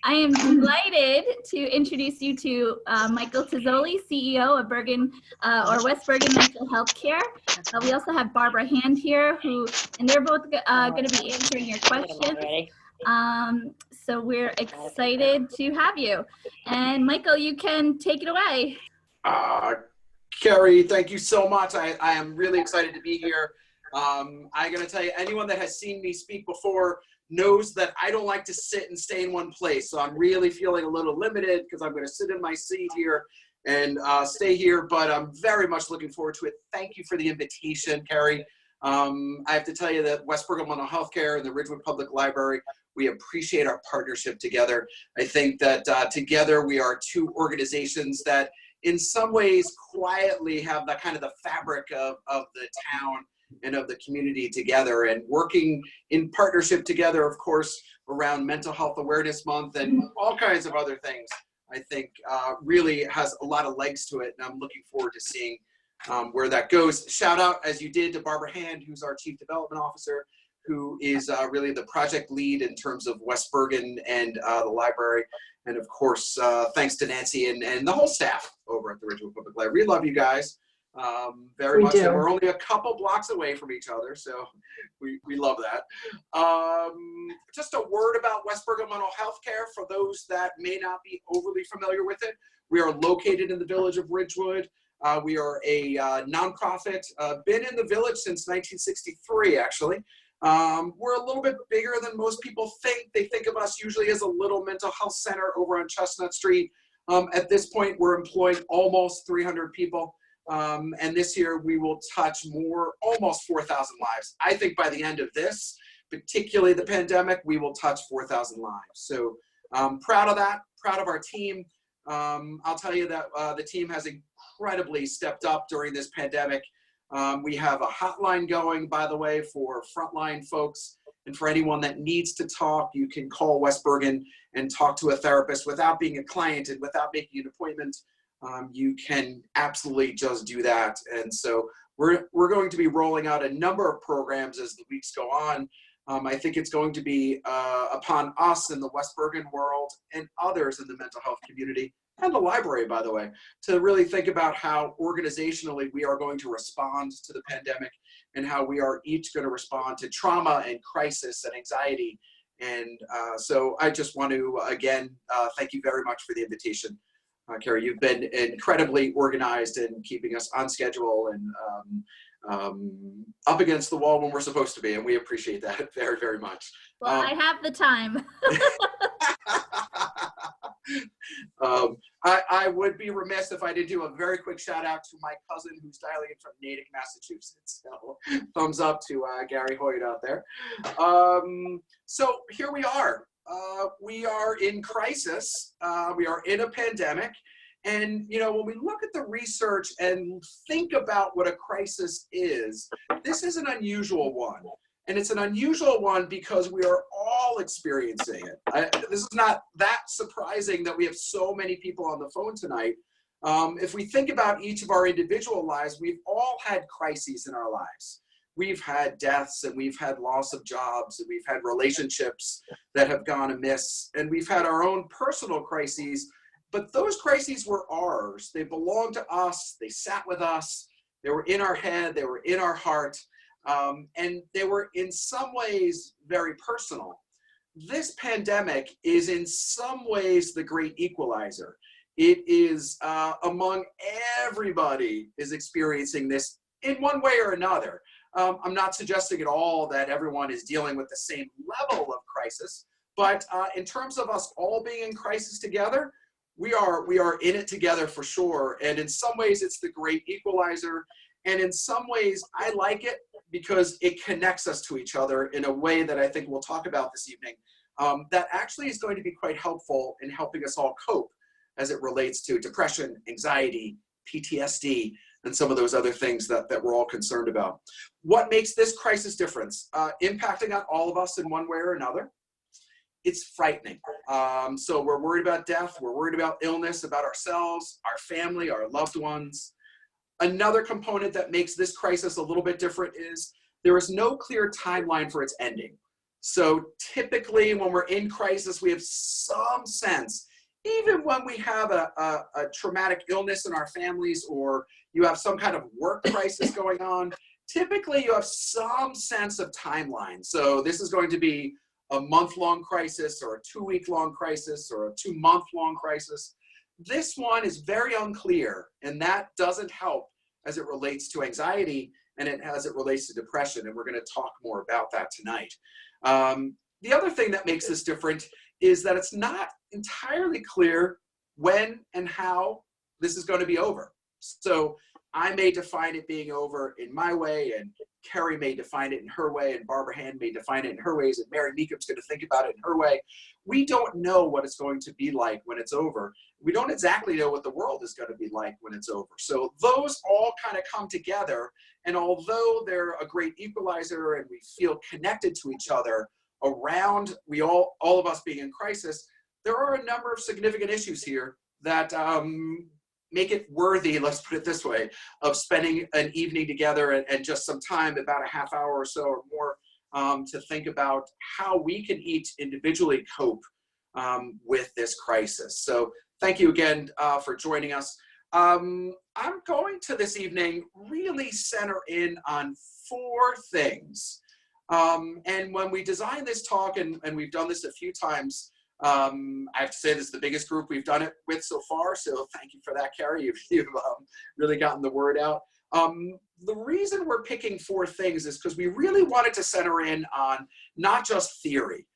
I am delighted to introduce you to Michael Tozzoli, CEO of West Bergen Mental Healthcare. We also have Barbara Hand here, and they're both going to be answering your questions. So we're excited to have you. And Michael, you can take it away. Carrie, thank you so much. I am really excited to be here. I'm going to tell you, anyone that has seen me speak before knows that I don't like to sit and stay in one place. So I'm really feeling a little limited because I'm going to sit in my seat here and stay here, but I'm very much looking forward to it. Thank you for the invitation, Carrie. I have to tell you that West Bergen Mental Healthcare and the Ridgewood Public Library, we appreciate our partnership together. I think that together we are two organizations that in some ways quietly have the kind of the fabric of the town and of the community together, and working in partnership together, of course, around Mental Health Awareness Month and all kinds of other things, I think really has a lot of legs to it, and I'm looking forward to seeing where that goes. Shout out, as you did, to Barbara Hand, who's our Chief Development Officer, who is really the project lead in terms of West Bergen and the library. And of course, thanks to Nancy and the whole staff over at the Ridgewood Public Library. We love you guys very much. And we're only a couple blocks away from each other, so we love that. Just a word about West Bergen Mental Healthcare for those that may not be overly familiar with it. We are located in the village of Ridgewood. We are a nonprofit, been in the village since 1963, actually. We're a little bit bigger than most people think. They think of us usually as a little mental health center over on Chestnut Street. At this point, we're employing almost 300 people. And this year we will touch almost 4,000 lives. I think by the end of this, particularly the pandemic, we will touch 4,000 lives. So proud of that, proud of our team. I'll tell you that the team has incredibly stepped up during this pandemic. We have a hotline going, by the way, for frontline folks. And for anyone that needs to talk, you can call West Bergen and talk to a therapist without being a client and without making an appointment. You can absolutely just do that. And so we're going to be rolling out a number of programs as the weeks go on. I think it's going to be upon us in the West Bergen world and others in the mental health community and the library, by the way, to really think about how organizationally we are going to respond to the pandemic and how we are each going to respond to trauma and crisis and anxiety. And so I just want to, again, thank you very much for the invitation. Carrie, you've been incredibly organized in keeping us on schedule and up against the wall when we're supposed to be, and we appreciate that very, very much. Well, I have the time. I would be remiss if I did do a very quick shout out to my cousin who's dialing in from Natick, Massachusetts. So thumbs up to Gary Hoyt out there. So here we are. We are in crisis. We are in a pandemic. And, you know, when we look at the research and think about what a crisis is, this is an unusual one. And it's an unusual one because we are all experiencing it. This is not that surprising that we have so many people on the phone tonight. If we think about each of our individual lives, we've all had crises in our lives. We've had deaths, and we've had loss of jobs, and we've had relationships that have gone amiss, and we've had our own personal crises, but those crises were ours. They belonged to us. They sat with us. They were in our head. They were in our heart, and they were in some ways very personal. This pandemic is in some ways the great equalizer. It is among everybody is experiencing this in one way or another. I'm not suggesting at all that everyone is dealing with the same level of crisis, but in terms of us all being in crisis together, we are in it together for sure. And in some ways, it's the great equalizer. And in some ways, I like it because it connects us to each other in a way that I think we'll talk about this evening, that actually is going to be quite helpful in helping us all cope as it relates to depression, anxiety, PTSD, and some of those other things that we're all concerned about. What makes this crisis difference? Impacting on all of us in one way or another. It's frightening. So we're worried about death, we're worried about illness, about ourselves, our family, our loved ones. Another component that makes this crisis a little bit different is there is no clear timeline for its ending. So typically when we're in crisis, we have some sense, even when we have a traumatic illness in our families, or you have some kind of work crisis going on, typically you have some sense of timeline. So this is going to be a month-long crisis, or a 2-week-long crisis, or a 2-month-long crisis. This one is very unclear, and that doesn't help as it relates to anxiety and as it relates to depression, and we're going to talk more about that tonight. The other thing that makes this different is that it's not entirely clear when and how this is going to be over. So I may define it being over in my way, and Carrie may define it in her way, and Barbara Hand may define it in her ways, and Mary Meekham's going to think about it in her way. We don't know what it's going to be like when it's over. We don't exactly know what the world is going to be like when it's over. So those all kind of come together, and although they're a great equalizer and we feel connected to each other around all of us being in crisis, there are a number of significant issues here that make it worthy, let's put it this way, of spending an evening together and just some time, about a half hour or so or more, to think about how we can each individually cope with this crisis. So thank you again for joining us. I'm going to this evening really center in on 4 things. And when we designed this talk, and we've done this a few times, I have to say this is the biggest group we've done it with so far, so thank you for that, Carrie. You've really gotten the word out. The reason we're picking 4 things is because we really wanted to center in on not just theory.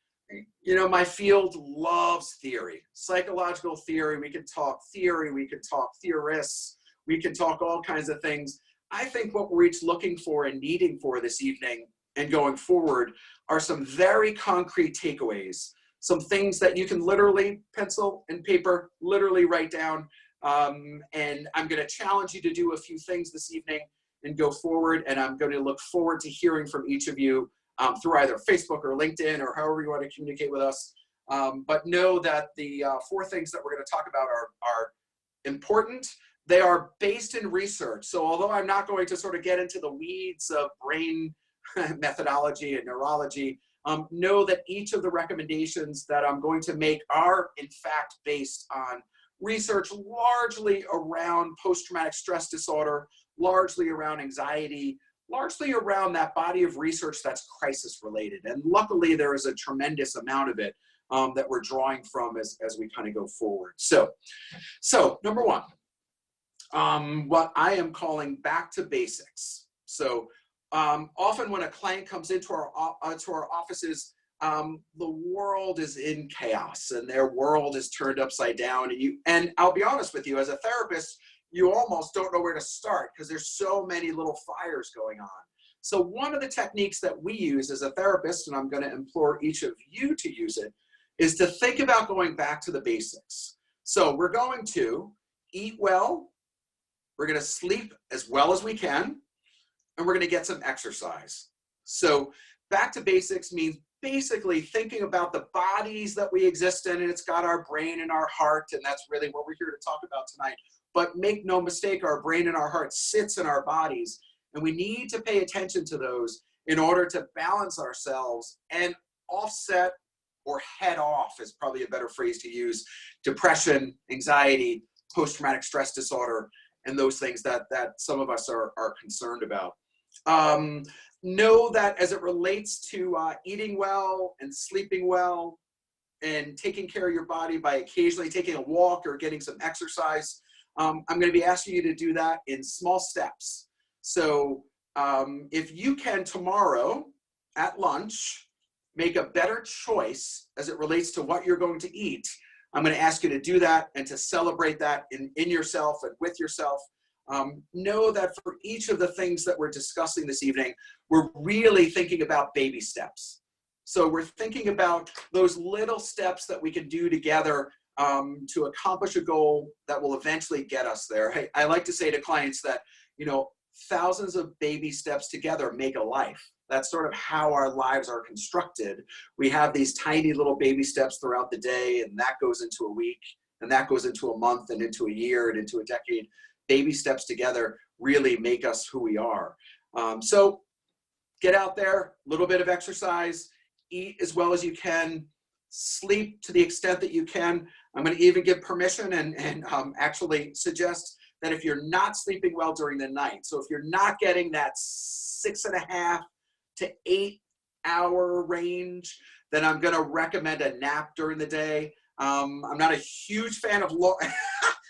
You know, my field loves theory, psychological theory. We can talk theory, we can talk theorists, we can talk all kinds of things. I think what we're each looking for and needing for this evening and going forward are some very concrete takeaways, some things that you can literally, pencil and paper, literally write down. And I'm going to challenge you to do a few things this evening and go forward. And I'm going to look forward to hearing from each of you through either Facebook or LinkedIn or however you want to communicate with us. But know that the 4 things that we're going to talk about are important. They are based in research. So although I'm not going to sort of get into the weeds of brain methodology and neurology, know that each of the recommendations that I'm going to make are in fact based on research largely around post-traumatic stress disorder, largely around anxiety, largely around that body of research that's crisis related. And luckily there is a tremendous amount of it that we're drawing from as we kind of go forward. So number 1, what I am calling back to basics. So often when a client comes into our offices, the world is in chaos and their world is turned upside down. And I'll be honest with you, as a therapist, you almost don't know where to start because there's so many little fires going on. So one of the techniques that we use as a therapist, and I'm going to implore each of you to use it, is to think about going back to the basics. So we're going to eat well, we're going to sleep as well as we can, and we're going to get some exercise. So back to basics means basically thinking about the bodies that we exist in, and it's got our brain and our heart, and that's really what we're here to talk about tonight. But make no mistake, our brain and our heart sits in our bodies, and we need to pay attention to those in order to balance ourselves and offset, or head off is probably a better phrase to use, depression, anxiety, post-traumatic stress disorder, and those things that some of us are concerned about. Know that as it relates to eating well and sleeping well and taking care of your body by occasionally taking a walk or getting some exercise, I'm going to be asking you to do that in small steps. So if you can tomorrow at lunch make a better choice as it relates to what you're going to eat, I'm going to ask you to do that and to celebrate that in yourself and with yourself. Know that for each of the things that we're discussing this evening, we're really thinking about baby steps. So we're thinking about those little steps that we can do together to accomplish a goal that will eventually get us there. I like to say to clients that, you know, thousands of baby steps together make a life. That's sort of how our lives are constructed. We have these tiny little baby steps throughout the day, and that goes into a week, and that goes into a month, and into a year, and into a decade. Baby steps together really make us who we are. So get out there, a little bit of exercise, eat as well as you can, sleep to the extent that you can. I'm going to even give permission and actually suggest that if you're not sleeping well during the night, so if you're not getting that 6.5 to 8 hour range, then I'm going to recommend a nap during the day. I'm not a huge fan of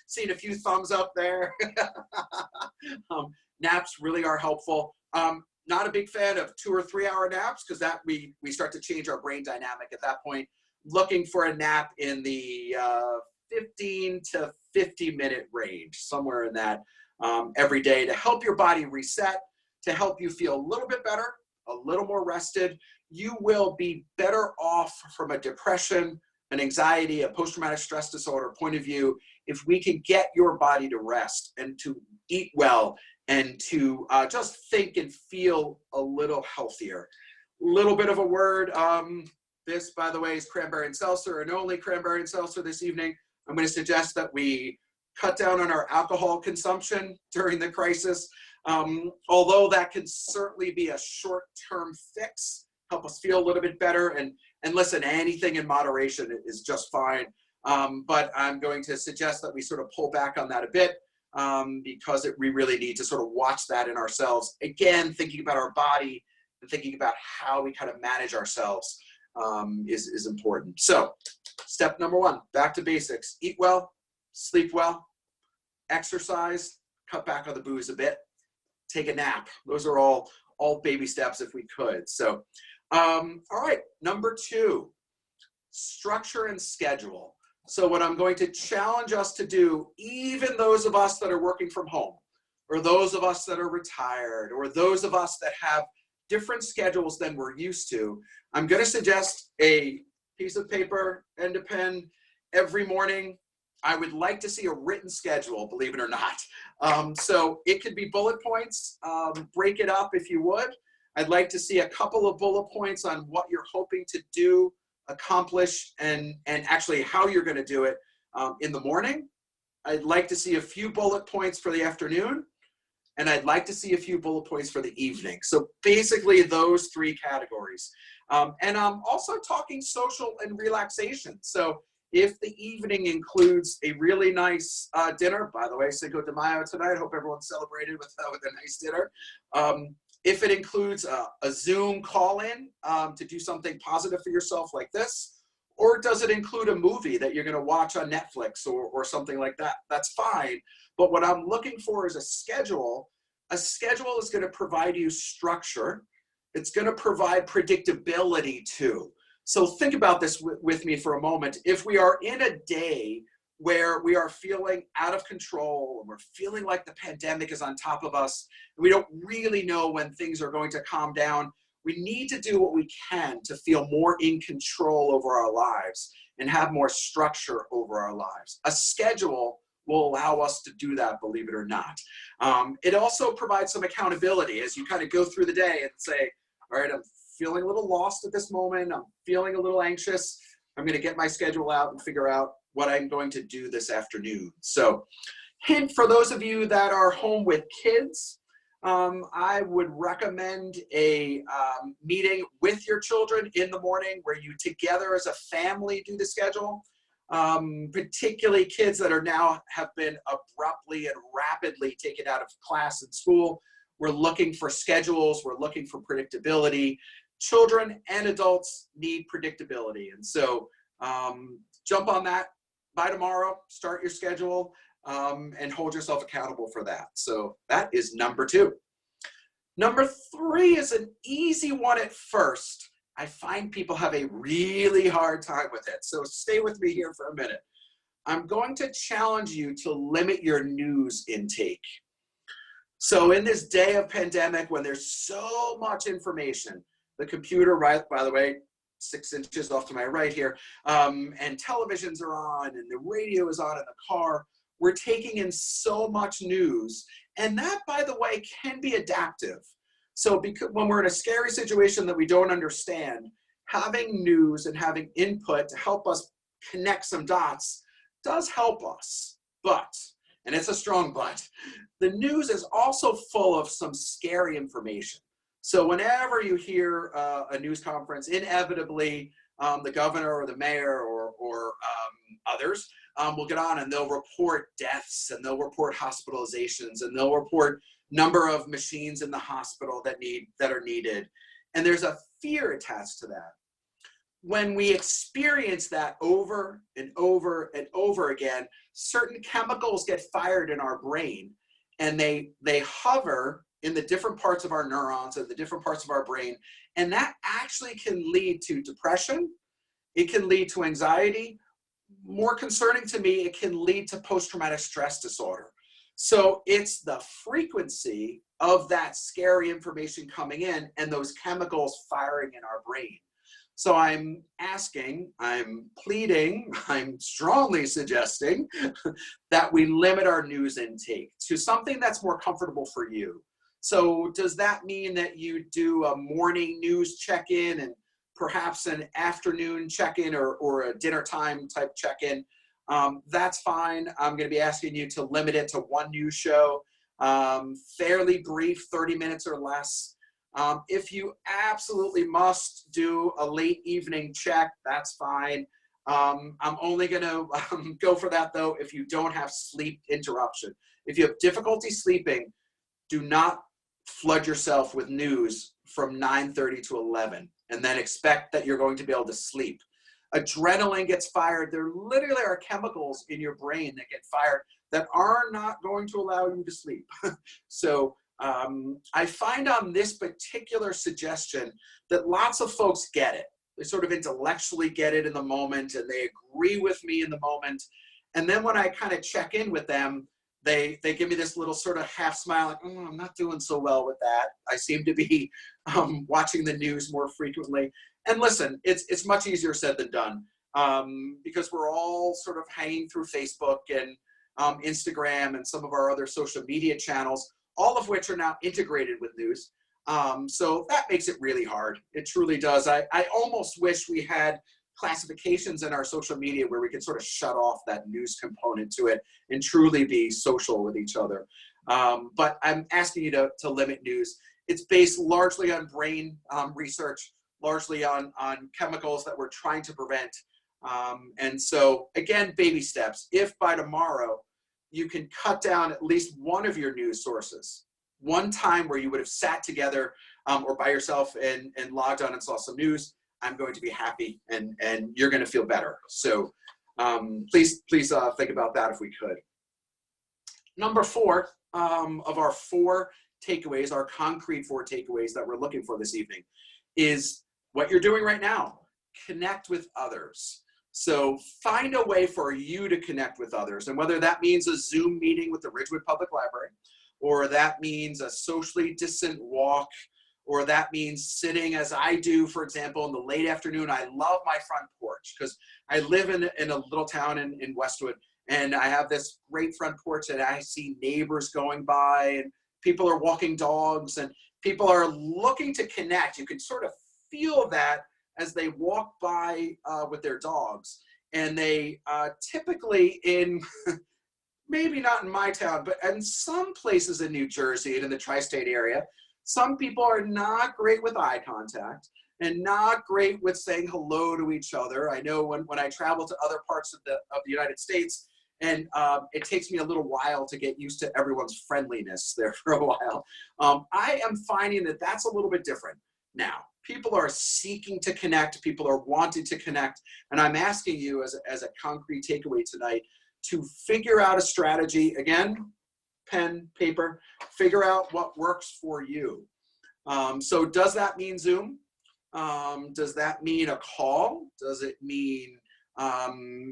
seeing a few thumbs up there. Naps really are helpful. Not a big fan of 2 or 3 hour naps, because that we start to change our brain dynamic at that point. Looking for a nap in the 15 to 50-minute range, somewhere in that, every day, to help your body reset, to help you feel a little bit better, a little more rested. You will be better off from a depression, an anxiety, a post-traumatic stress disorder point of view if we can get your body to rest and to eat well and to just think and feel a little healthier. Little bit of a word. This, by the way, is cranberry and seltzer, and only cranberry and seltzer this evening. I'm going to suggest that we cut down on our alcohol consumption during the crisis. Although that can certainly be a short-term fix, help us feel a little bit better. And listen, anything in moderation is just fine. But I'm going to suggest that we sort of pull back on that a bit, because we really need to sort of watch that in ourselves. Again, thinking about our body and thinking about how we kind of manage ourselves is important. So step number 1, back to basics. Eat well, sleep well, exercise, cut back on the booze a bit, take a nap. Those are all baby steps if we could. So, all right, number 2, structure and schedule. So what I'm going to challenge us to do, even those of us that are working from home, or those of us that are retired, or those of us that have different schedules than we're used to, I'm going to suggest a piece of paper and a pen every morning. I would like to see a written schedule, believe it or not. So it could be bullet points. Break it up if you would. I'd like to see a couple of bullet points on what you're hoping to do, accomplish, and actually how you're going to do it in the morning. I'd like to see a few bullet points for the afternoon, and I'd like to see a few bullet points for the evening. So basically those 3 categories. And I'm also talking social and relaxation. So if the evening includes a really nice dinner, by the way, Cinco de Mayo tonight, hope everyone celebrated with a nice dinner. If it includes a Zoom call-in to do something positive for yourself like this, or does it include a movie that you're going to watch on Netflix or something like that? That's fine. But what I'm looking for is a schedule. A schedule is going to provide you structure. It's going to provide predictability too. So think about this with me for a moment. If we are in a day where we are feeling out of control, and we're feeling like the pandemic is on top of us, and we don't really know when things are going to calm down, we need to do what we can to feel more in control over our lives and have more structure over our lives. A schedule will allow us to do that, believe it or not. It also provides some accountability as you kind of go through the day and say, all right, I'm feeling a little lost at this moment. I'm feeling a little anxious. I'm going to get my schedule out and figure out what I'm going to do this afternoon. So, hint for those of you that are home with kids, I would recommend a meeting with your children in the morning where you together as a family do the schedule. Particularly kids that are now have been abruptly and rapidly taken out of class and school. We're looking for schedules. We're looking for predictability. Children and adults need predictability. And so jump on that by tomorrow, start your schedule, and hold yourself accountable for that. So that is number 2. Number 3 is an easy one at first. I find people have a really hard time with it. So stay with me here for a minute. I'm going to challenge you to limit your news intake. So in this day of pandemic, when there's so much information, the computer, right, by the way, 6 inches off to my right here, and televisions are on and the radio is on in the car. We're taking in so much news. And that, by the way, can be adaptive. So because when we're in a scary situation that we don't understand, having news and having input to help us connect some dots does help us. But, and it's a strong but, the news is also full of some scary information. So whenever you hear a news conference, inevitably the governor or the mayor or others will get on and they'll report deaths and they'll report hospitalizations and they'll report number of machines in the hospital that are needed. And there's a fear attached to that. When we experience that over and over and over again, certain chemicals get fired in our brain and they hover in the different parts of our neurons and the different parts of our brain. And that actually can lead to depression. It can lead to anxiety. More concerning to me, it can lead to post-traumatic stress disorder. So it's the frequency of that scary information coming in and those chemicals firing in our brain. So I'm asking, I'm pleading, I'm strongly suggesting that we limit our news intake to something that's more comfortable for you. So does that mean that you do a morning news check-in and perhaps an afternoon check-in or a dinner time type check-in? That's fine. I'm going to be asking you to limit it to one news show, fairly brief, 30 minutes or less. If you absolutely must do a late evening check, that's fine. I'm only going to go for that, though, if you don't have sleep interruption. If you have difficulty sleeping, do not flood yourself with news from 9:30 to 11 and then expect that you're going to be able to sleep. Adrenaline gets fired. There literally are chemicals in your brain that get fired that are not going to allow you to sleep. So I find on this particular suggestion that lots of folks get it. They sort of intellectually get it in the moment and they agree with me in the moment. And then when I kind of check in with them, they give me this little sort of half smile, like, oh, I'm not doing so well with that. I seem to be watching the news more frequently. And listen, it's much easier said than done because we're all sort of hanging through Facebook and Instagram and some of our other social media channels, all of which are now integrated with news. So that makes it really hard. It truly does. I almost wish we had classifications in our social media where we could sort of shut off that news component to it and truly be social with each other. But I'm asking you to limit news. It's based largely on brain research, largely on chemicals that we're trying to prevent. And so again, baby steps. If by tomorrow you can cut down at least one of your news sources, one time where you would have sat together or by yourself and logged on and saw some news, I'm going to be happy and you're going to feel better. So please think about that if we could. Number 4 of our 4 takeaways, our concrete 4 takeaways that we're looking for this evening is what you're doing right now. Connect with others. So find a way for you to connect with others. And whether that means a Zoom meeting with the Ridgewood Public Library, or that means a socially distant walk, or that means sitting as I do, for example, in the late afternoon. I love my front porch because I live in a little town in Westwood, and I have this great front porch that I see neighbors going by and people are walking dogs and people are looking to connect. You can sort of feel that as they walk by with their dogs. And they typically in, maybe not in my town, but in some places in New Jersey and in the tri-state area, some people are not great with eye contact and not great with saying hello to each other. I know when I travel to other parts of the United States, and it takes me a little while to get used to everyone's friendliness there for a while. I am finding that that's a little bit different now. People are seeking to connect. People are wanting to connect. And I'm asking you as a concrete takeaway tonight to figure out a strategy. Again, pen, paper, figure out what works for you. So does that mean Zoom? Does that mean a call? Does it mean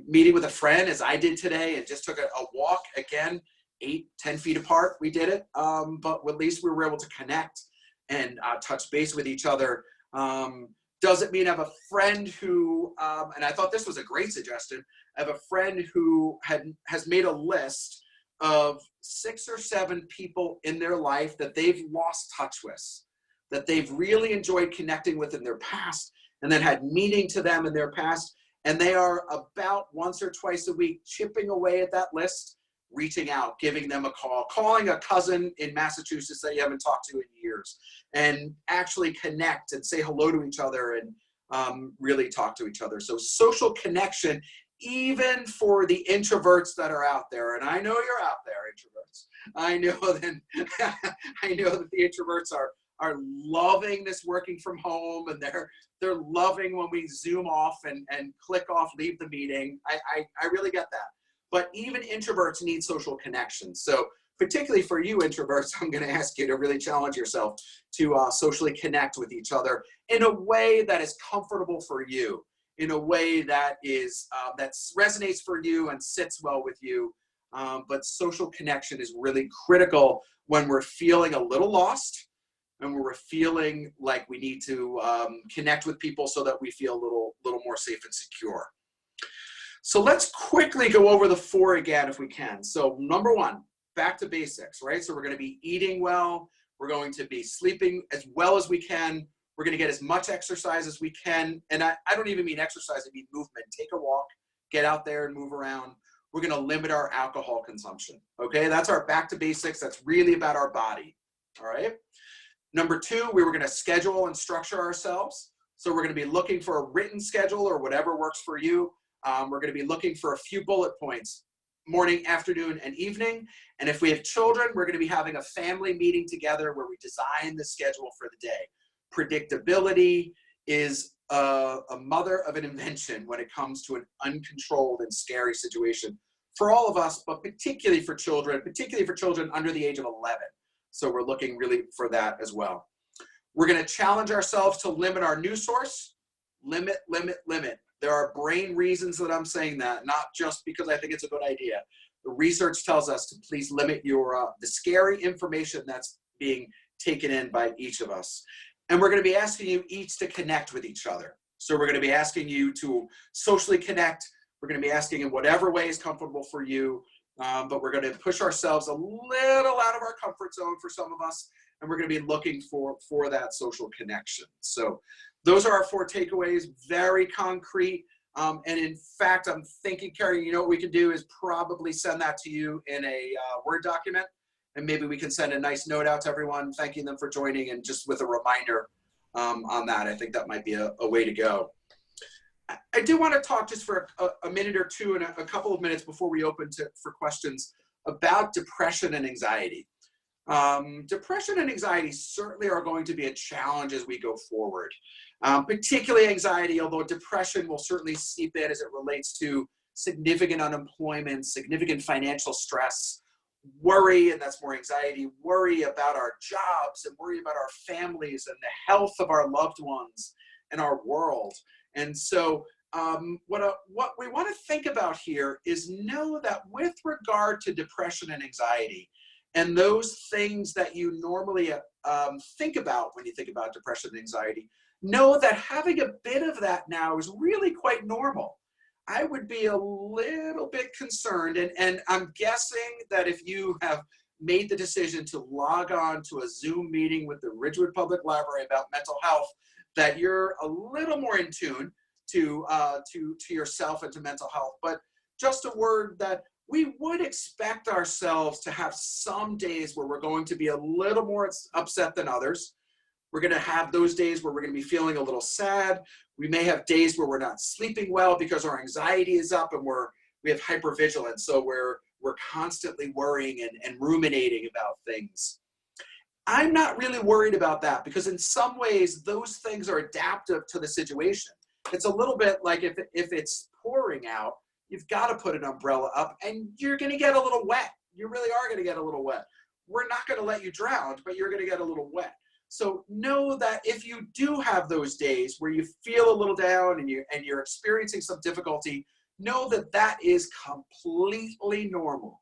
meeting with a friend as I did today and just took a walk, again, 8-10 feet apart, we did it, but at least we were able to connect and touch base with each other. Does it mean I have a friend who, and I thought this was a great suggestion, I have a friend who has made a list of 6 or 7 people in their life that they've lost touch with, that they've really enjoyed connecting with in their past, and then had meaning to them in their past. And they are about once or twice a week chipping away at that list reaching out, giving them a call, calling a cousin in Massachusetts that you haven't talked to in years, and actually connect and say hello to each other and really talk to each other. So social connection, even for the introverts that are out there, and I know you're out there, introverts. I know that I know that the introverts are loving this working from home, and they're loving when we zoom off and click off, leave the meeting. I really get that. But even introverts need social connection. So particularly for you introverts, I'm going to ask you to really challenge yourself to socially connect with each other in a way that is comfortable for you, in a way that is that resonates for you and sits well with you. But social connection is really critical when we're feeling a little lost and we're feeling like we need to connect with people so that we feel a little more safe and secure. So let's quickly go over the 4 again if we can. So number 1, back to basics, right? So we're going to be eating well. We're going to be sleeping as well as we can. We're going to get as much exercise as we can. And I don't even mean exercise, I mean movement. Take a walk, get out there and move around. We're going to limit our alcohol consumption, okay? That's our back to basics. That's really about our body, all right? Number 2, we were going to schedule and structure ourselves. So we're going to be looking for a written schedule or whatever works for you. We're going to be looking for a few bullet points, morning, afternoon, and evening. And if we have children, we're going to be having a family meeting together where we design the schedule for the day. Predictability is a mother of an invention when it comes to an uncontrolled and scary situation for all of us, but particularly for children under the age of 11. So we're looking really for that as well. We're going to challenge ourselves to limit our news source. Limit, limit, limit. There are brain reasons that I'm saying that, not just because I think it's a good idea. The research tells us to please limit your the scary information that's being taken in by each of us. And we're going to be asking you each to connect with each other. So we're going to be asking you to socially connect. We're going to be asking in whatever way is comfortable for you. But we're going to push ourselves a little out of our comfort zone for some of us. And we're going to be looking for that social connection. So those are our 4 takeaways, very concrete. And in fact, I'm thinking, Carrie, you know what we can do is probably send that to you in a Word document. And maybe we can send a nice note out to everyone, thanking them for joining and just with a reminder on that. I think that might be a way to go. I do want to talk just for a minute or two and a couple of minutes before we open for questions about depression and anxiety. Depression and anxiety certainly are going to be a challenge as we go forward, particularly anxiety, although depression will certainly seep in as it relates to significant unemployment, significant financial stress, worry, and that's more anxiety, worry about our jobs and worry about our families and the health of our loved ones and our world. And so what we want to think about here is know that with regard to depression and anxiety, and those things that you normally think about when you think about depression and anxiety, know that having a bit of that now is really quite normal. I would be a little bit concerned, and I'm guessing that if you have made the decision to log on to a Zoom meeting with the Ridgewood Public Library about mental health, that you're a little more in tune to yourself and to mental health. But just a word that we would expect ourselves to have some days where we're going to be a little more upset than others. We're going to have those days where we're going to be feeling a little sad. We may have days where we're not sleeping well because our anxiety is up and we have hypervigilance. So we're constantly worrying and ruminating about things. I'm not really worried about that because in some ways those things are adaptive to the situation. It's a little bit like if it's pouring out, you've got to put an umbrella up and you're going to get a little wet. You really are going to get a little wet. We're not going to let you drown, but you're going to get a little wet. So know that if you do have those days where you feel a little down and you're experiencing some difficulty, know that that is completely normal.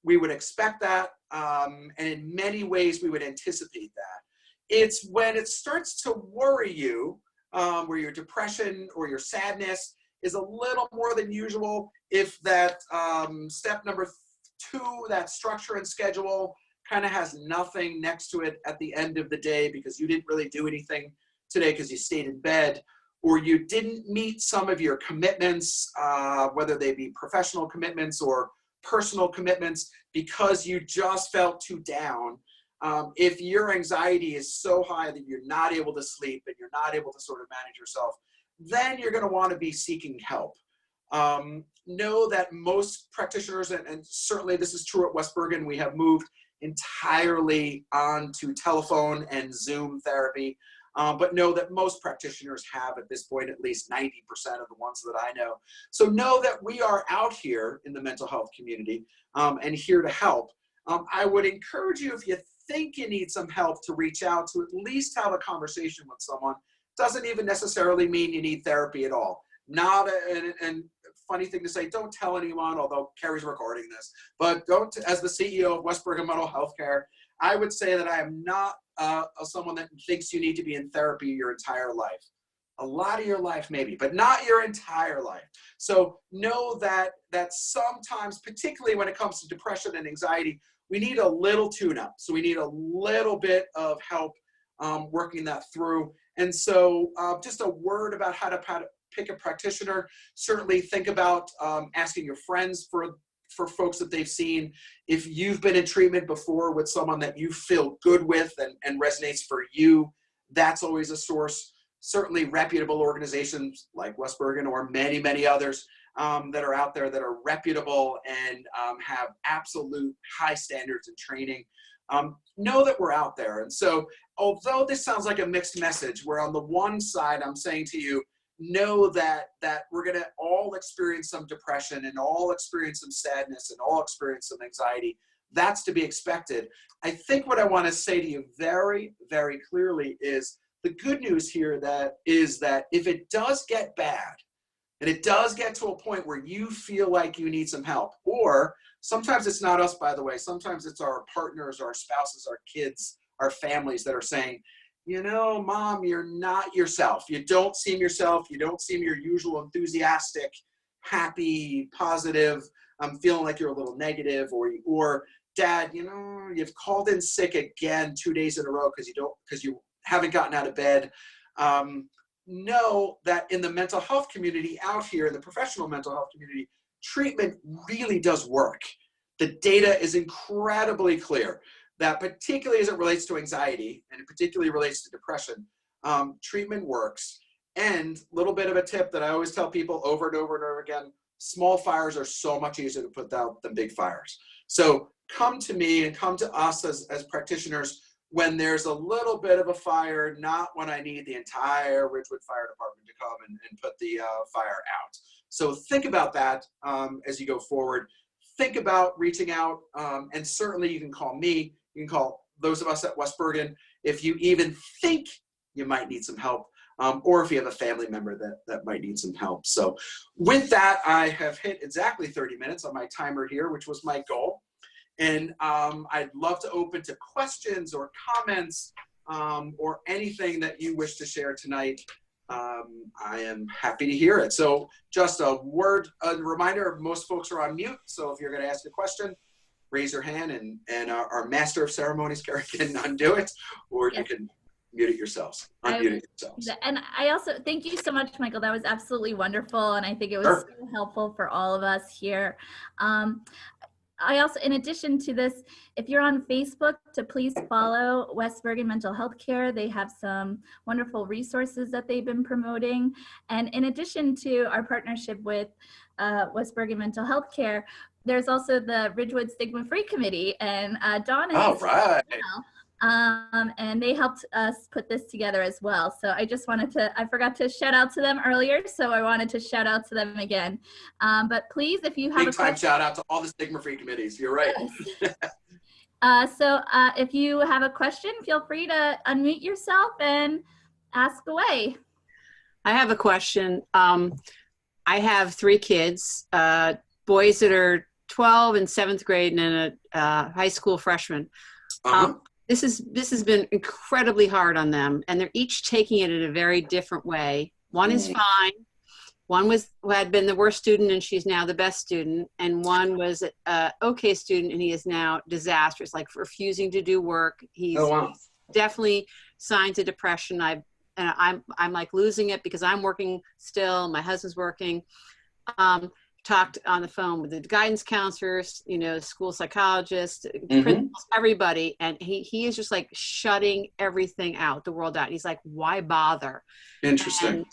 We would expect that, and in many ways we would anticipate that. It's when it starts to worry you, where your depression or your sadness is a little more than usual, if that step number 2, that structure and schedule, kind of has nothing next to it at the end of the day because you didn't really do anything today because you stayed in bed, or you didn't meet some of your commitments, whether they be professional commitments or personal commitments because you just felt too down. If your anxiety is so high that you're not able to sleep and you're not able to sort of manage yourself, then you're going to want to be seeking help. Know that most practitioners, and certainly this is true at West Bergen, we have moved entirely onto telephone and Zoom therapy. But know that most practitioners have at this point at least 90% of the ones that I know. So know that we are out here in the mental health community and here to help. I would encourage you, if you think you need some help, to reach out, to at least have a conversation with someone. Doesn't even necessarily mean you need therapy at all. And funny thing to say, don't tell anyone, although Carrie's recording this, but don't, as the CEO of West Bergen Mental Healthcare, I would say that I am not someone that thinks you need to be in therapy your entire life. A lot of your life maybe, but not your entire life. So know that sometimes, particularly when it comes to depression and anxiety, we need a little tune-up. So we need a little bit of help working that through. And so just a word about how to pick a practitioner. Certainly think about asking your friends for folks that they've seen. If you've been in treatment before with someone that you feel good with and resonates for you, that's always a source. Certainly reputable organizations like West Bergen or many, many others that are out there that are reputable and have absolute high standards in training. Know that we're out there. And so although this sounds like a mixed message, where on the one side I'm saying to you, know that we're going to all experience some depression and all experience some sadness and all experience some anxiety. That's to be expected. I think what I want to say to you very, very clearly is the good news here is that if it does get bad, and it does get to a point where you feel like you need some help, or sometimes it's not us, by the way, sometimes it's our partners, our spouses, our kids, our families that are saying, you know, Mom, you're not yourself. You don't seem yourself. You don't seem your usual enthusiastic, happy, positive. I'm feeling like you're a little negative. Or Dad, you know, you've called in sick again 2 days in a row because you haven't gotten out of bed. Know that in the mental health community out here, in the professional mental health community, treatment really does work. The data is incredibly clear that, particularly as it relates to anxiety and it particularly relates to depression, treatment works. And a little bit of a tip that I always tell people over and over and over again, small fires are so much easier to put out than big fires. So come to me and come to us as practitioners when there's a little bit of a fire, not when I need the entire Ridgewood Fire Department to come and put the fire out. So think about that as you go forward. Think about reaching out, and certainly you can call me. You can call those of us at West Bergen if you even think you might need some help, or if you have a family member that might need some help. So with that, I have hit exactly 30 minutes on my timer here, which was my goal. And I'd love to open to questions or comments or anything that you wish to share tonight. I am happy to hear it. So just a reminder, most folks are on mute. So if you're going to ask a question, raise your hand and our master of ceremonies, Carrie, can undo it, or yes, you can mute it yourselves, unmute it yourselves. And I also, thank you so much, Michael. That was absolutely wonderful. And I think it was so helpful for all of us here. I also, in addition to this, if you're on Facebook, to please follow West Bergen Mental Healthcare. They have some wonderful resources that they've been promoting. And in addition to our partnership with West Bergen Mental Healthcare, there's also the Ridgewood Stigma Free Committee, and Dawn is and they helped us put this together as well. So I just wanted to, I forgot to shout out to them earlier, so I wanted to shout out to them again. But please, if you have big time shout out to all the Stigma Free committees. You're right. Yes. So if you have a question, feel free to unmute yourself and ask away. I have a question. I have 3 kids, boys that are 12 and 7th grade, and then a high school freshman. This has been incredibly hard on them, and they're each taking it in a very different way. One is fine. One had been the worst student, and she's now the best student. And one was an okay student, and he is now disastrous, like refusing to do work. He's definitely signs of depression. I'm like losing it because I'm working still. My husband's working. talked on the phone with the guidance counselors, school psychologists, principals, everybody. And he is just like shutting everything out, the world out. He's like, why bother? Interesting.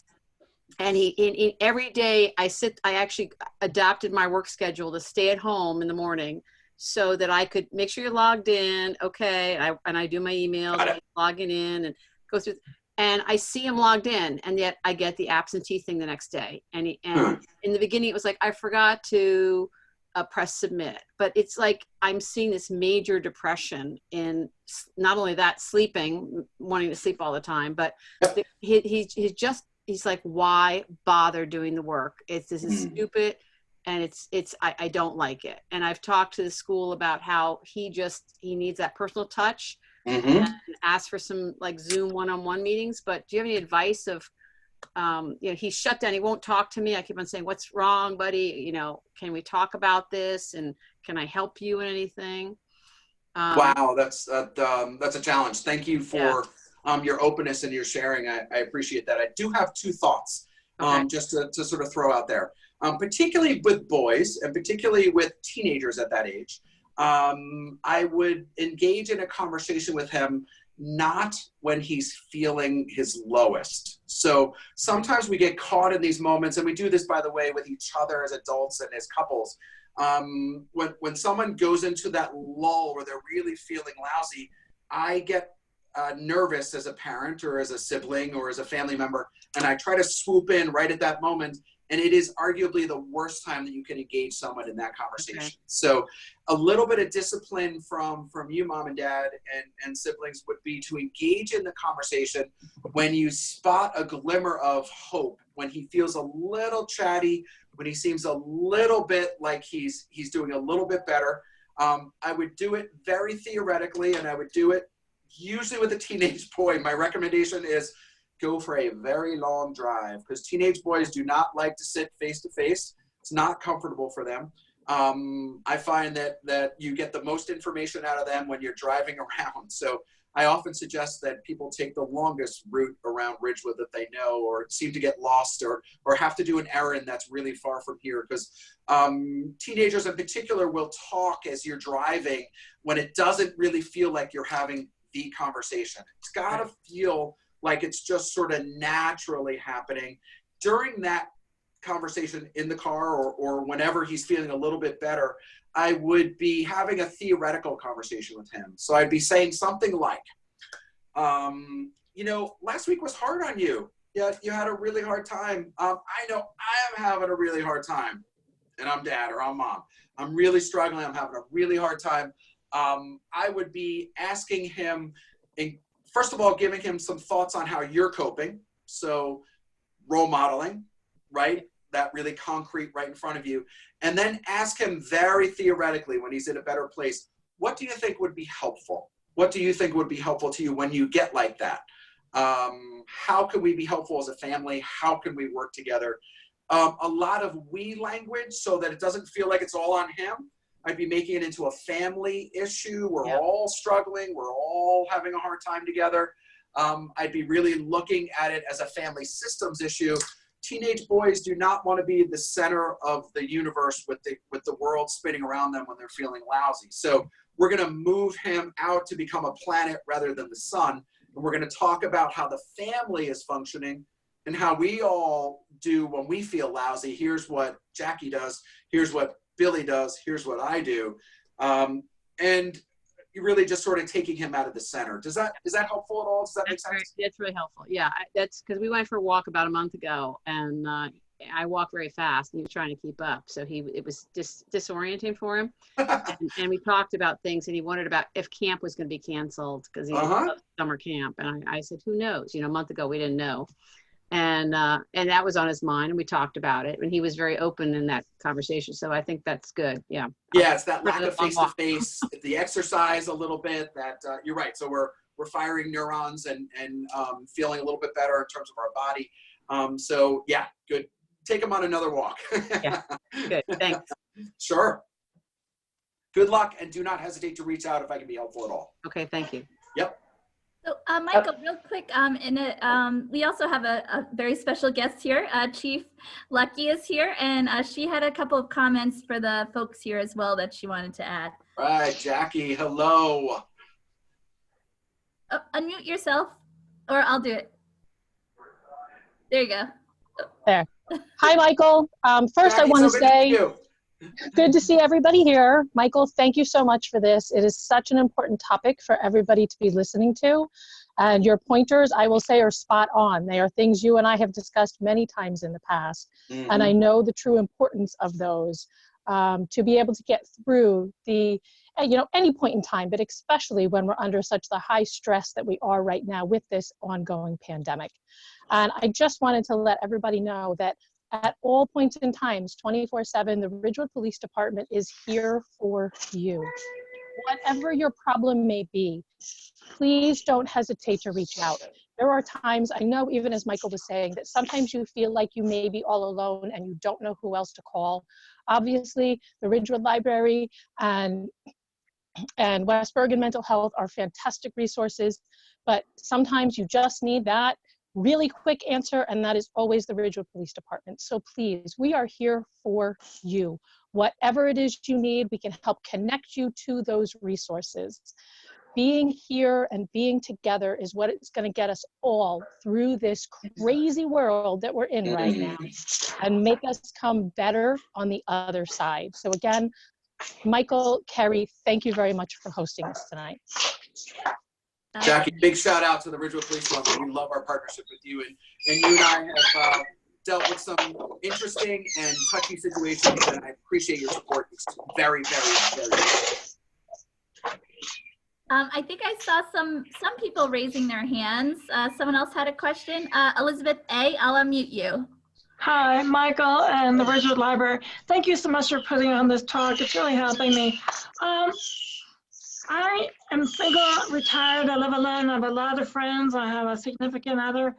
And he every day I actually adopted my work schedule to stay at home in the morning so that I could make sure you're logged in. Okay. And I do my emails, logging in and go through. And I see him logged in, and yet I get the absentee thing the next day. And in the beginning, it was like, I forgot to press submit. But it's like I'm seeing this major depression in not only that, sleeping, wanting to sleep all the time, but he's like, why bother doing the work? This is stupid, and I don't like it. And I've talked to the school about how he needs that personal touch. And ask for some like Zoom one-on-one meetings. But do you have any advice of, he's shut down. He won't talk to me. I keep on saying, what's wrong, buddy? Can we talk about this? And can I help you in anything? Wow, that's a challenge. Thank you for your openness and your sharing. I appreciate that. I do have two thoughts, just to sort of throw out there, particularly with boys and particularly with teenagers at that age. I would engage in a conversation with him, not when he's feeling his lowest. So sometimes we get caught in these moments, and we do this, by the way, with each other as adults and as couples. When someone goes into that lull where they're really feeling lousy, I get nervous as a parent or as a sibling or as a family member, and I try to swoop in right at that moment. And it is arguably the worst time that you can engage someone in that conversation. Okay. So a little bit of discipline from you, mom and dad, and siblings would be to engage in the conversation when you spot a glimmer of hope, when he feels a little chatty, when he seems a little bit like he's doing a little bit better. I would do it very theoretically, and I would do it usually with a teenage boy. My recommendation is go for a very long drive, because teenage boys do not like to sit face to face. It's not comfortable for them. I find that you get the most information out of them when you're driving around. So I often suggest that people take the longest route around Ridgewood that they know, or seem to get lost, or have to do an errand that's really far from here, because teenagers in particular will talk as you're driving when it doesn't really feel like you're having the conversation. It's got to feel like it's just sort of naturally happening. During that conversation in the car, or whenever he's feeling a little bit better, I would be having a theoretical conversation with him. So I'd be saying something like, last week was hard on you. Yeah, you had a really hard time. I know I am having a really hard time, and I'm dad or I'm mom. I'm really struggling. I'm having a really hard time. I would be asking him, first of all, giving him some thoughts on how you're coping. So role modeling, right? That really concrete right in front of you. And then ask him very theoretically, when he's in a better place, what do you think would be helpful? What do you think would be helpful to you when you get like that? How can we be helpful as a family? How can we work together? A lot of we language, so that it doesn't feel like it's all on him. I'd be making it into a family issue. We're all struggling. We're all having a hard time together. I'd be really looking at it as a family systems issue. Teenage boys do not want to be the center of the universe with the world spinning around them when they're feeling lousy. So we're going to move him out to become a planet rather than the sun. And we're going to talk about how the family is functioning and how we all do when we feel lousy. Here's what Jackie does. Here's what Billy does. Here's what I do. And you're really just sort of taking him out of the center. Is that helpful at all? Does that make sense? That's really helpful. Yeah, that's because we went for a walk about a month ago, and I walk very fast, and he was trying to keep up. So it was disorienting for him. and we talked about things, and he wondered about if camp was going to be canceled because he loved summer camp. And I said, who knows? A month ago we didn't know. And that was on his mind, and we talked about it, and he was very open in that conversation. So I think that's good. Yeah. Yeah, it's that lack of face-to-face, the exercise a little bit. That you're right. So we're firing neurons and feeling a little bit better in terms of our body. So yeah, good. Take him on another walk. Yeah. Good. Thanks. Sure. Good luck, and do not hesitate to reach out if I can be helpful at all. Okay. Thank you. Yep. So, Michael, real quick, we also have a very special guest here. Chief Lucky is here, and she had a couple of comments for the folks here as well that she wanted to add. Right, Jackie, hello. Oh, unmute yourself, or I'll do it. There you go. There. Hi, Michael. First, Jackie, I want to so good say, see you. good to see everybody here. Michael, thank you so much for this. It is such an important topic for everybody to be listening to. And your pointers, I will say, are spot on. They are things you and I have discussed many times in the past. Mm-hmm. And I know the true importance of those to be able to get through the, any point in time, but especially when we're under such the high stress that we are right now with this ongoing pandemic. And I just wanted to let everybody know that at all points in times, 24/7, the Ridgewood Police Department is here for you. Whatever your problem may be, please don't hesitate to reach out. There are times, I know even as Michael was saying, that sometimes you feel like you may be all alone and you don't know who else to call. Obviously, the Ridgewood Library and West Bergen Mental Health are fantastic resources, but sometimes you just need that really quick answer, and that is always the Ridgewood Police Department. So please, we are here for you. Whatever it is you need, we can help connect you to those resources. Being here and being together is what is going to get us all through this crazy world that we're in right now and make us come better on the other side. So again, Michael, Kerry, thank you very much for hosting us tonight. Jackie, big shout out to the Ridgewood Police Department. We love our partnership with you, and you and I have dealt with some interesting and touchy situations, and I appreciate your support. It's very, very, very good. I think I saw some people raising their hands. Someone else had a question. Elizabeth A., I'll unmute you. Hi, Michael and the Ridgewood Library. Thank you so much for putting on this talk. It's really helping me. I am single, retired, I live alone, I have a lot of friends, I have a significant other.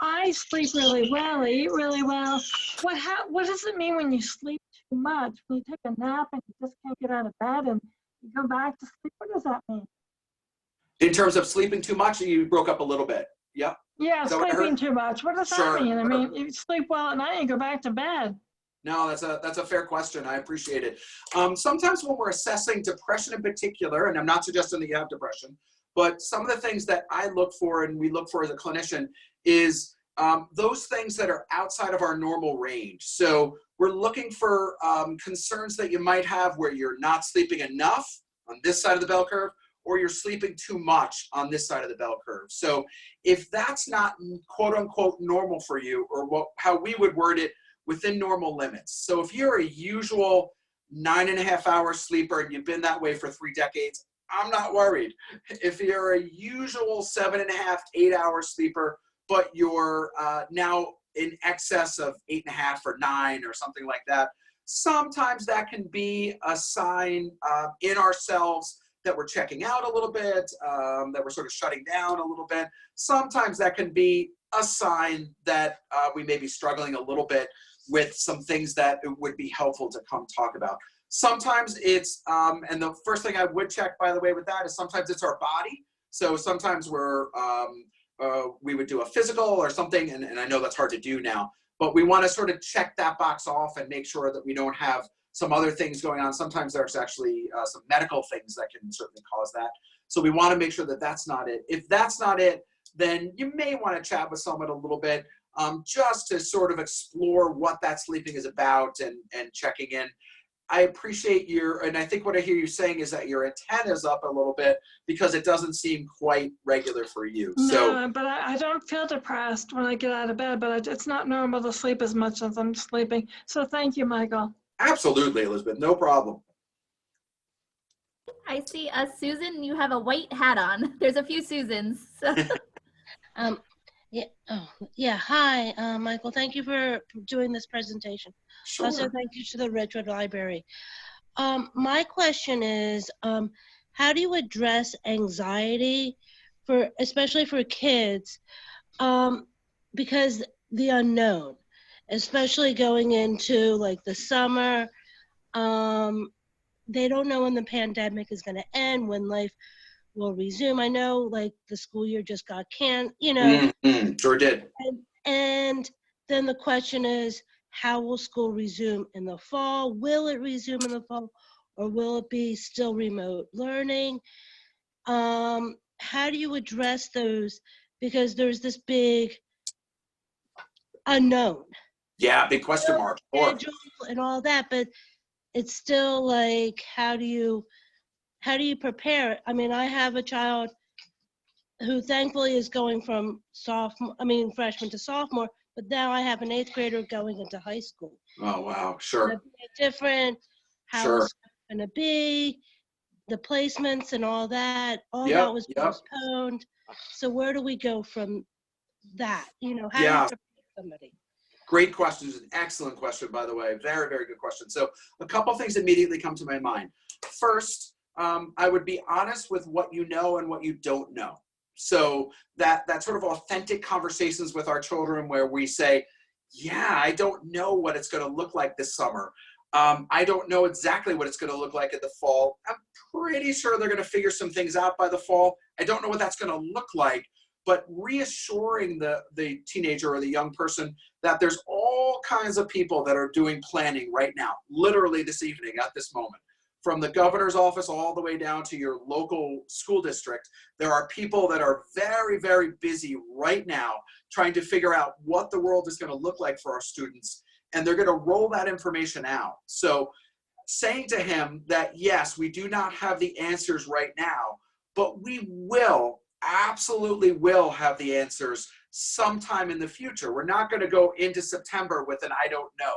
I sleep really well, I eat really well. What does it mean when you sleep too much? When you take a nap and you just can't get out of bed and you go back to sleep, what does that mean? In terms of sleeping too much, you broke up a little bit. Yep. Yeah, sleeping too much. What does that mean? I mean, you sleep well at night and go back to bed. No, that's a fair question. I appreciate it. Sometimes when we're assessing depression in particular, and I'm not suggesting that you have depression, but some of the things that I look for and we look for as a clinician is those things that are outside of our normal range. So we're looking for concerns that you might have where you're not sleeping enough on this side of the bell curve, or you're sleeping too much on this side of the bell curve. So if that's not quote unquote normal for you, or how we would word it, within normal limits. So if you're a usual 9.5-hour sleeper and you've been that way for 3 decades, I'm not worried. If you're a usual 7.5, 8-hour sleeper, but you're now in excess of 8.5 or 9 or something like that, sometimes that can be a sign in ourselves that we're checking out a little bit, that we're sort of shutting down a little bit. Sometimes that can be a sign that we may be struggling a little bit with some things that it would be helpful to come talk about. Sometimes it's, and the first thing I would check, by the way, with that is sometimes it's our body. So sometimes we would do a physical or something, and I know that's hard to do now, but we want to sort of check that box off and make sure that we don't have some other things going on. Sometimes there's actually some medical things that can certainly cause that. So we want to make sure that that's not it. If that's not it, then you may want to chat with someone a little bit just to sort of explore what that sleeping is about and checking in. I appreciate and I think what I hear you saying is that your antenna's up a little bit because it doesn't seem quite regular for you. No, but I don't feel depressed when I get out of bed, but it's not normal to sleep as much as I'm sleeping. So thank you, Michael. Absolutely, Elizabeth, no problem. I see, Susan, you have a white hat on. There's a few Susans. So. Yeah. Hi, Michael. Thank you for doing this presentation. Sure. Also, thank you to the Ridgewood Library. My question is, how do you address anxiety especially for kids, because the unknown, especially going into like the summer, they don't know when the pandemic is going to end, when life will resume. I know like the school year just got you know. Sure did. And then the question is, how will school resume in the fall? Will it resume in the fall, or will it be still remote learning? How do you address those? Because there's this big unknown. Yeah, big question mark. Sure. Schedule and all that, but it's still like, how do you prepare? I mean, I have a child who thankfully is going from freshman to sophomore, but now I have an 8th grader going into high school. Oh, wow. Sure. It's different. How it's going to be, the placements and all that that was postponed. So where do we go from that? You know, how do you prepare somebody? Great question. An excellent question, by the way. Very, very good question. So a couple things immediately come to my mind. First, I would be honest with what you know and what you don't know. So that sort of authentic conversations with our children where we say, yeah, I don't know what it's going to look like this summer. I don't know exactly what it's going to look like in the fall. I'm pretty sure they're going to figure some things out by the fall. I don't know what that's going to look like, but reassuring the teenager or the young person that there's all kinds of people that are doing planning right now, literally this evening at this moment. From the governor's office all the way down to your local school district, there are people that are very, very busy right now trying to figure out what the world is going to look like for our students, and they're going to roll that information out. So saying to him that, yes, we do not have the answers right now, but we absolutely will have the answers sometime in the future. We're not going to go into September with an I don't know.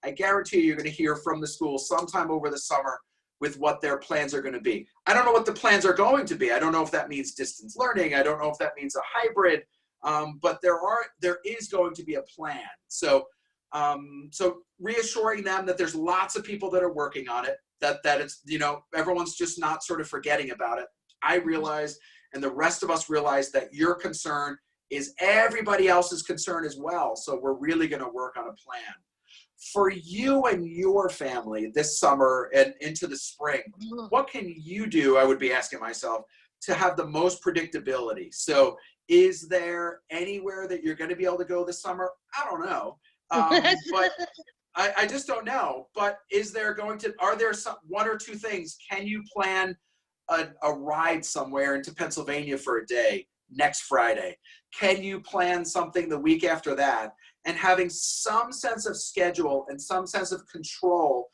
I guarantee you're going to hear from the school sometime over the summer with what their plans are going to be. I don't know what the plans are going to be. I don't know if that means distance learning. I don't know if that means a hybrid, but there is going to be a plan. So reassuring them that there's lots of people that are working on it, that it's, you know, everyone's just not sort of forgetting about it. I realize, and the rest of us realize, that your concern is everybody else's concern as well. So we're really going to work on a plan. For you and your family this summer and into the spring, what can you do, I would be asking myself, to have the most predictability? So is there anywhere that you're going to be able to go this summer? I don't know. But I just don't know. But are there one or two things? Can you plan a ride somewhere into Pennsylvania for a day next Friday? Can you plan something the week after that? And having some sense of schedule and some sense of control,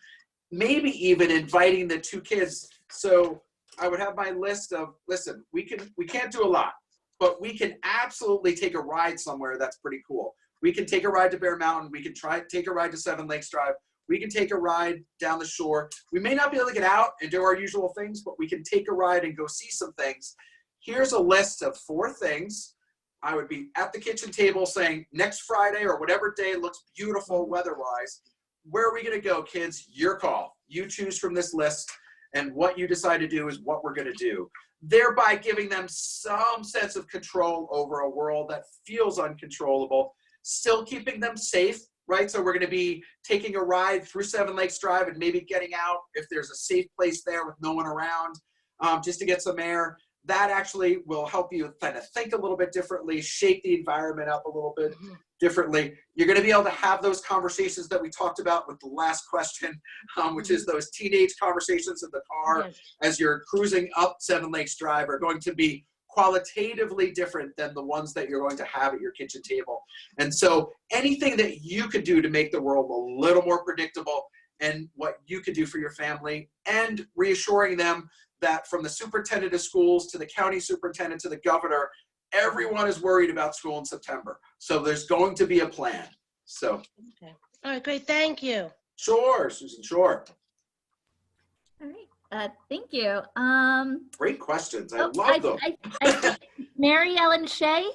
maybe even inviting the two kids. So I would have my list of, listen, we can't do a lot, but we can absolutely take a ride somewhere that's pretty cool. We can take a ride to Bear Mountain. We can take a ride to Seven Lakes Drive. We can take a ride down the shore. We may not be able to get out and do our usual things, but we can take a ride and go see some things. Here's a list of 4 things. I would be at the kitchen table saying, next Friday or whatever day looks beautiful weather-wise, where are we going to go, kids? Your call. You choose from this list, and what you decide to do is what we're going to do, thereby giving them some sense of control over a world that feels uncontrollable, still keeping them safe, right? So we're going to be taking a ride through Seven Lakes Drive and maybe getting out if there's a safe place there with no one around, just to get some air. That actually will help you kind of think a little bit differently, shake the environment up a little bit differently. You're going to be able to have those conversations that we talked about with the last question, which is those teenage conversations in the car as you're cruising up Seven Lakes Drive are going to be qualitatively different than the ones that you're going to have at your kitchen table. And so anything that you could do to make the world a little more predictable, and what you could do for your family, and reassuring them that from the superintendent of schools to the county superintendent to the governor, everyone is worried about school in September. So there's going to be a plan. So. Okay. All right, great. Thank you. Sure, Susan, sure. All right. Thank you. Great questions. I love them. I Mary Ellen Shea.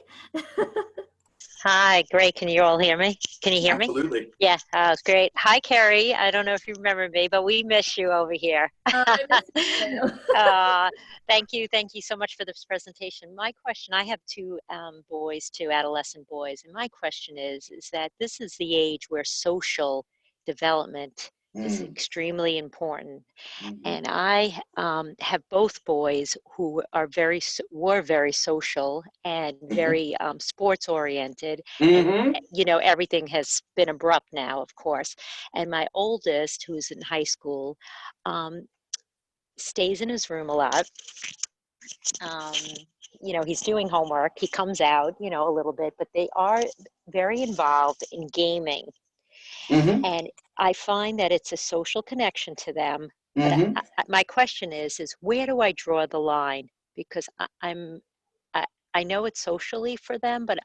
Hi, great. Can you all hear me? Can you hear me? Absolutely. Yeah, great. Hi, Carrie. I don't know if you remember me, but we miss you over here. I miss you. Thank you. Thank you so much for this presentation. My question, I have 2 boys, 2 adolescent boys, and my question is that this is the age where social development is extremely important. Mhm. And I have both boys who are were very social and very sports oriented. Mhm. And, you know, everything has been abrupt now, of course. And my oldest, who's in high school, stays in his room a lot. Um, you know, he's doing homework. He comes out, you know, a little bit, but they are very involved in gaming. Mhm. And I find that it's a social connection to them. But Mhm. my question is where do I draw the line? Because I know it's socially for them, but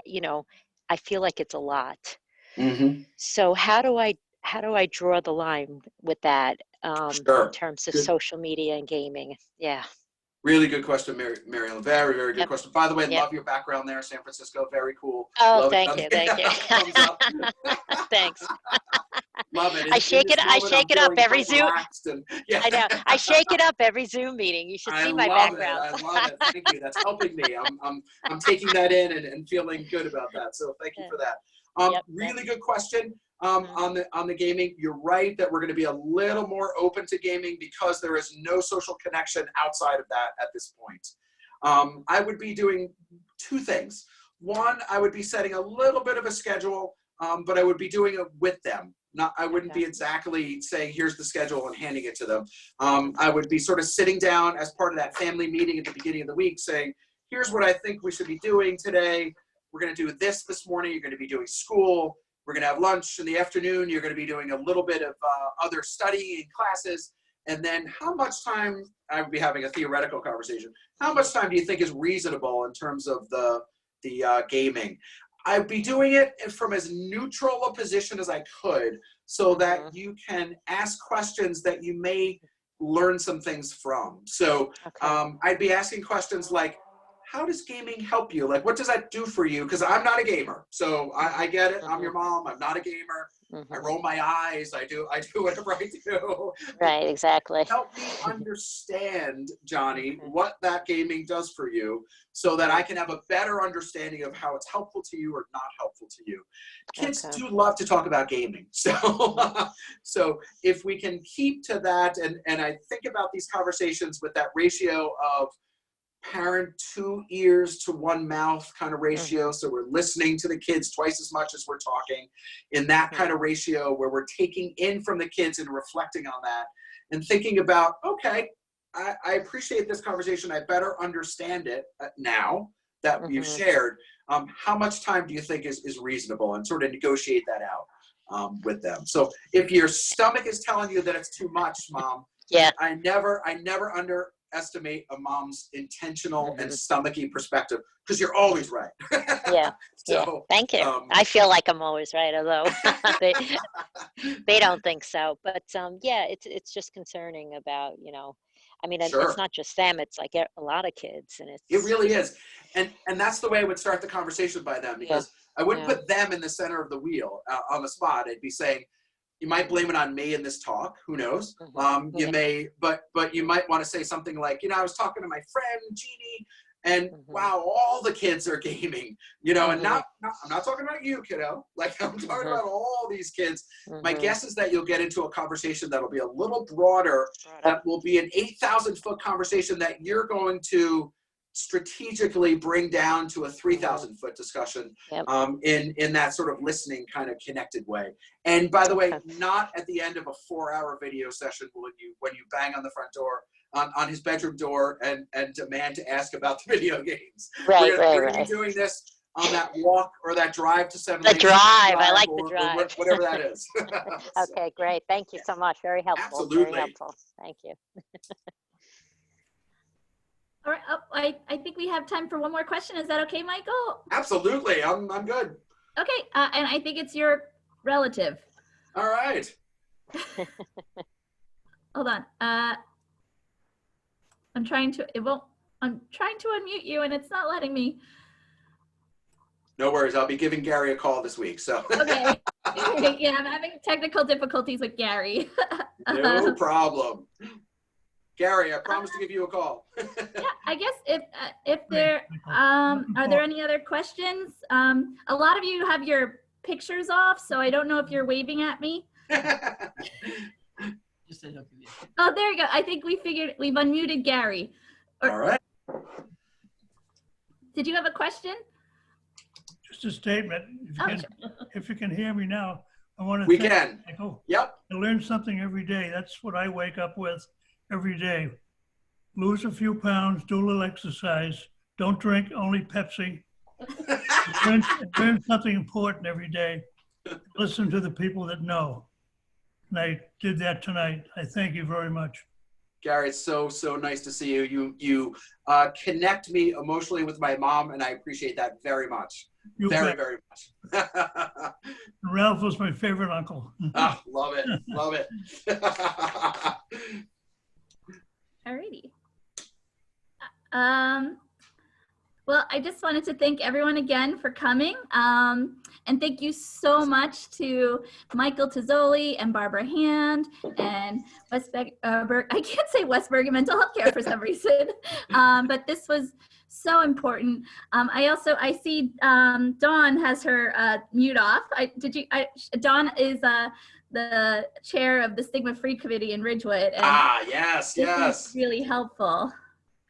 you know, I feel like it's a lot. Mhm. So how do I draw the line with that in Sure. terms of Good. social media and gaming? Yeah. Really good question, Mary Ellen. Very, very good Yep. question. By the way, Yep. love your background there, San Francisco. Very cool. Oh, Love thank it. you, thank you. Thumbs up. Thanks. Love it. I In shake this it moment, I'm up feeling every quite Zoom. relaxed and yeah. I know. I shake it up every Zoom meeting. You should I see my love it. background. I love it. Thank you. That's helping me. I'm taking that in and feeling good about that. So thank you for that. Yep, Really good question. Mhm. On the gaming, you're right that we're going to be a little more open to gaming because there is no social connection outside of that at this point. I would be doing two things. One, I would be setting a little bit of a schedule, but I would be doing it with them. I wouldn't be exactly saying, here's the schedule and handing it to them. I would be sort of sitting down as part of that family meeting at the beginning of the week saying, here's what I think we should be doing today. We're going to do this morning. You're going to be doing school. We're going to have lunch in the afternoon. You're going to be doing a little bit of other studying classes. And then how much time, I would be having a theoretical conversation, how much time do you think is reasonable in terms of the gaming? I'd be doing it from as neutral a position as I could so that you can ask questions that you may learn some things from. So I'd be asking questions like, how does gaming help you? Like, what does that do for you? Because I'm not a gamer. So I get it. I'm your mom. I'm not a gamer. I roll my eyes. I do whatever I do. Right, exactly. Help me understand, Johnny, what that gaming does for you so that I can have a better understanding of how it's helpful to you or not helpful to you. Kids do love to talk about gaming. So, so if we can keep to that, and I think about these conversations with that ratio of parent 2 ears to 1 mouth kind of ratio. So we're listening to the kids twice as much as we're talking in that kind of ratio where we're taking in from the kids and reflecting on that and thinking about, okay, I appreciate this conversation. I better understand it now that you've shared. How much time do you think is reasonable, and sort of negotiate that out with them. So if your stomach is telling you that it's too much, Mom, I never underestimate a mom's intentional and stomachy perspective, because you're always right. So, thank you. I feel like I'm always right, although they don't think so. But yeah, it's just concerning about, you know, I mean, it's not just them, it's like a lot of kids, and it really is. And that's the way I would start the conversation by them, because I wouldn't put them in the center of the wheel on the spot. I'd be saying, you might blame it on me in this talk. Who knows? You may, but you might want to say something like, you know, I was talking to my friend Jeannie, and wow, all the kids are gaming. You know, and I'm not talking about you, kiddo. Like, I'm talking about all these kids. My guess is that you'll get into a conversation that'll be a little broader. That will be an 8,000-foot conversation that you're going to strategically bring down to a 3,000-foot discussion in that sort of listening kind of connected way. And by the way, not at the end of a 4-hour video session when you bang on the front door, on his bedroom door and demand to ask about the video games. We're going to be doing this on that walk or that drive to 7 The drive. I like the drive. Whatever that is. Okay, great. Thank you so much. Very helpful. Absolutely. Very helpful. Thank you. All right, I think we have time for one more question. Is that okay, Michael? Absolutely, I'm good. Okay, and I think it's your relative. All right. Hold on. I'm trying to unmute you, and it's not letting me. No worries. I'll be giving Gary a call this week. So. Okay. Yeah, I'm having technical difficulties with Gary. No problem. Gary, I promise to give you a call. Yeah, I guess if there are there any other questions? A lot of you have your pictures off, so I don't know if you're waving at me. Oh, there you go. I think we've unmuted Gary. All right. Did you have a question? Just a statement. If you can hear me now, I want to We thank can. Michael. Yep. I learn something every day. That's what I wake up with every day. Lose a few pounds, do a little exercise. Don't drink only Pepsi. Learn something important every day. Listen to the people that know. And I did that tonight. I thank you very much. Gary, it's so nice to see you. You connect me emotionally with my mom, and I appreciate that very much. Very much. Ralph was my favorite uncle. Ah, love it. Love it. Alrighty. Well, I just wanted to thank everyone again for coming. And thank you so much to Michael Tozzoli and Barbara Hand and I can't say West Bergen Mental Healthcare for some reason. But this was so important. I see Dawn has her mute off. Dawn is the chair of the Stigma Free Committee in Ridgewood. And yes. this is really helpful.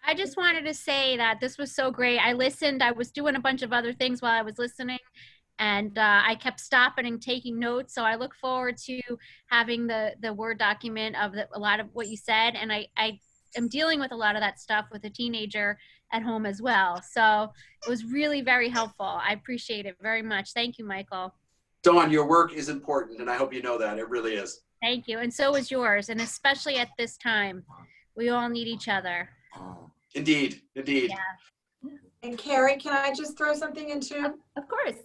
I just wanted to say that this was so great. I listened. I was doing a bunch of other things while I was listening, and I kept stopping and taking notes. So I look forward to having the Word document of a lot of what you said. And I am dealing with a lot of that stuff with a teenager at home as well. So it was really very helpful. I appreciate it very much. Thank you, Michael. Dawn, your work is important, and I hope you know that. It really is. Thank you. And so is yours. And especially at this time, we all need each other. Indeed. Yeah. And Carrie, can I just throw something in too? Of course.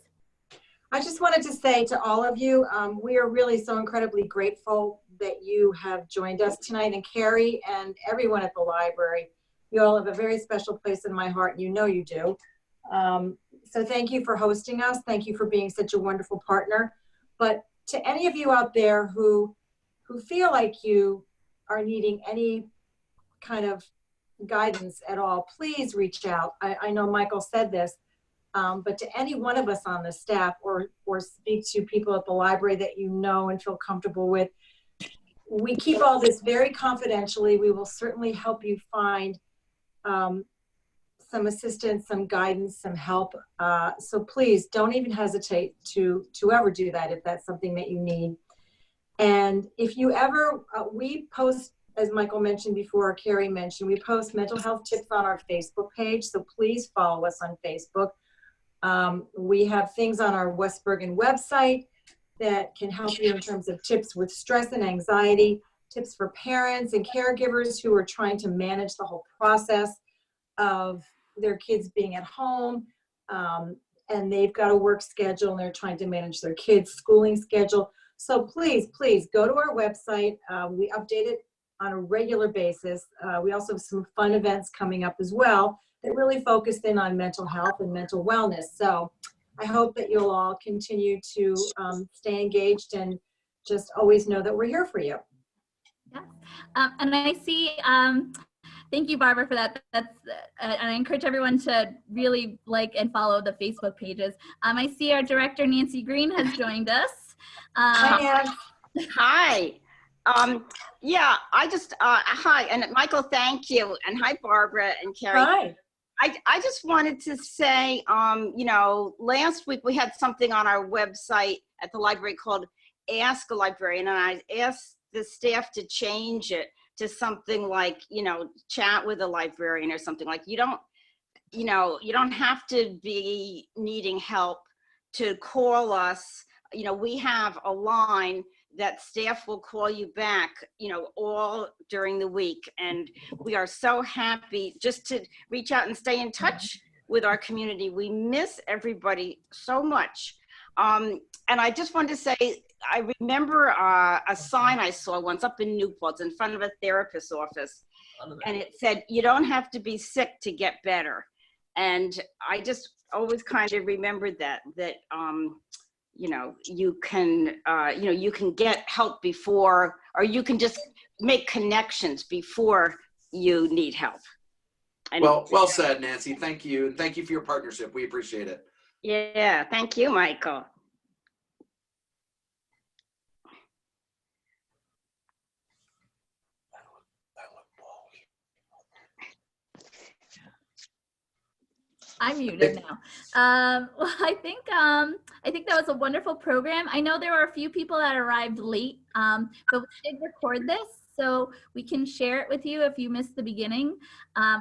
I just wanted to say to all of you, we are really so incredibly grateful that you have joined us tonight. And Carrie and everyone at the library, you all have a very special place in my heart, and you know you do. So thank you for hosting us. Thank you for being such a wonderful partner. But to any of you out there who feel like you are needing any kind of guidance at all, please reach out. I know Michael said this, but to any one of us on the staff or speak to people at the library that you know and feel comfortable with, we keep all this very confidentially. We will certainly help you find some assistance, some guidance, some help. So please don't even hesitate to ever do that if that's something that you need. And if you ever, we post, as Michael mentioned before, or Carrie mentioned, we post mental health tips on our Facebook page, so please follow us on Facebook. We have things on our West Bergen website that can help you in terms of tips with stress and anxiety, tips for parents and caregivers who are trying to manage the whole process of their kids being at home, and they've got a work schedule and they're trying to manage their kids' schooling schedule. So please go to our website. We update it on a regular basis. We also have some fun events coming up as well that really focus in on mental health and mental wellness. So I hope that you'll all continue to stay engaged and just always know that we're here for you. Yes. And I see, thank you, Barbara, for that. And I encourage everyone to really like and follow the Facebook pages. I see our director, Nancy Green, has joined us. Hi, Hi. Yeah, I just, hi, and Michael, thank you. And hi, Barbara and Carrie. Hi. I just wanted to say, you know, last week we had something on our website at the library called Ask a Librarian, and I asked the staff to change it to something like, you know, chat with a librarian or something. Like you don't have to be needing help to call us. You know, we have a line that staff will call you back, you know, all during the week. And we are so happy just to reach out and stay in touch with our community. We miss everybody so much. And I just wanted to say, I remember a sign I saw once up in Newport in front of a therapist's office. And it said, you don't have to be sick to get better. And I just always kind of remembered that you know, you can get help before, or you can just make connections before you need help. And well said, Nancy. Thank you. And thank you for your partnership. We appreciate it. Yeah, thank you, Michael. I'm muted now. Well, I think that was a wonderful program. I know there were a few people that arrived late, but we did record this, so we can share it with you if you missed the beginning,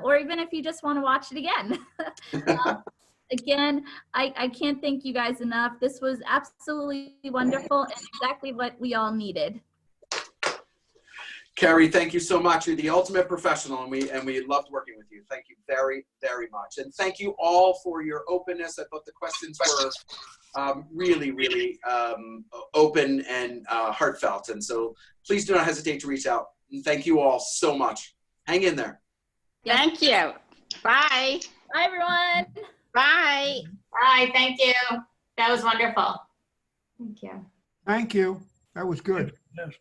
or even if you just want to watch it again. Again, I can't thank you guys enough. This was absolutely wonderful and exactly what we all needed. Carrie, thank you so much. You're the ultimate professional, and we loved working with you. Thank you very, very much. And thank you all for your openness. I thought the questions were really, really open and heartfelt. And so please do not hesitate to reach out. And thank you all so much. Hang in there. Thank you. Bye. Bye, everyone. Bye. Bye. Thank you. That was wonderful. Thank you. Thank you. That was good. Yes.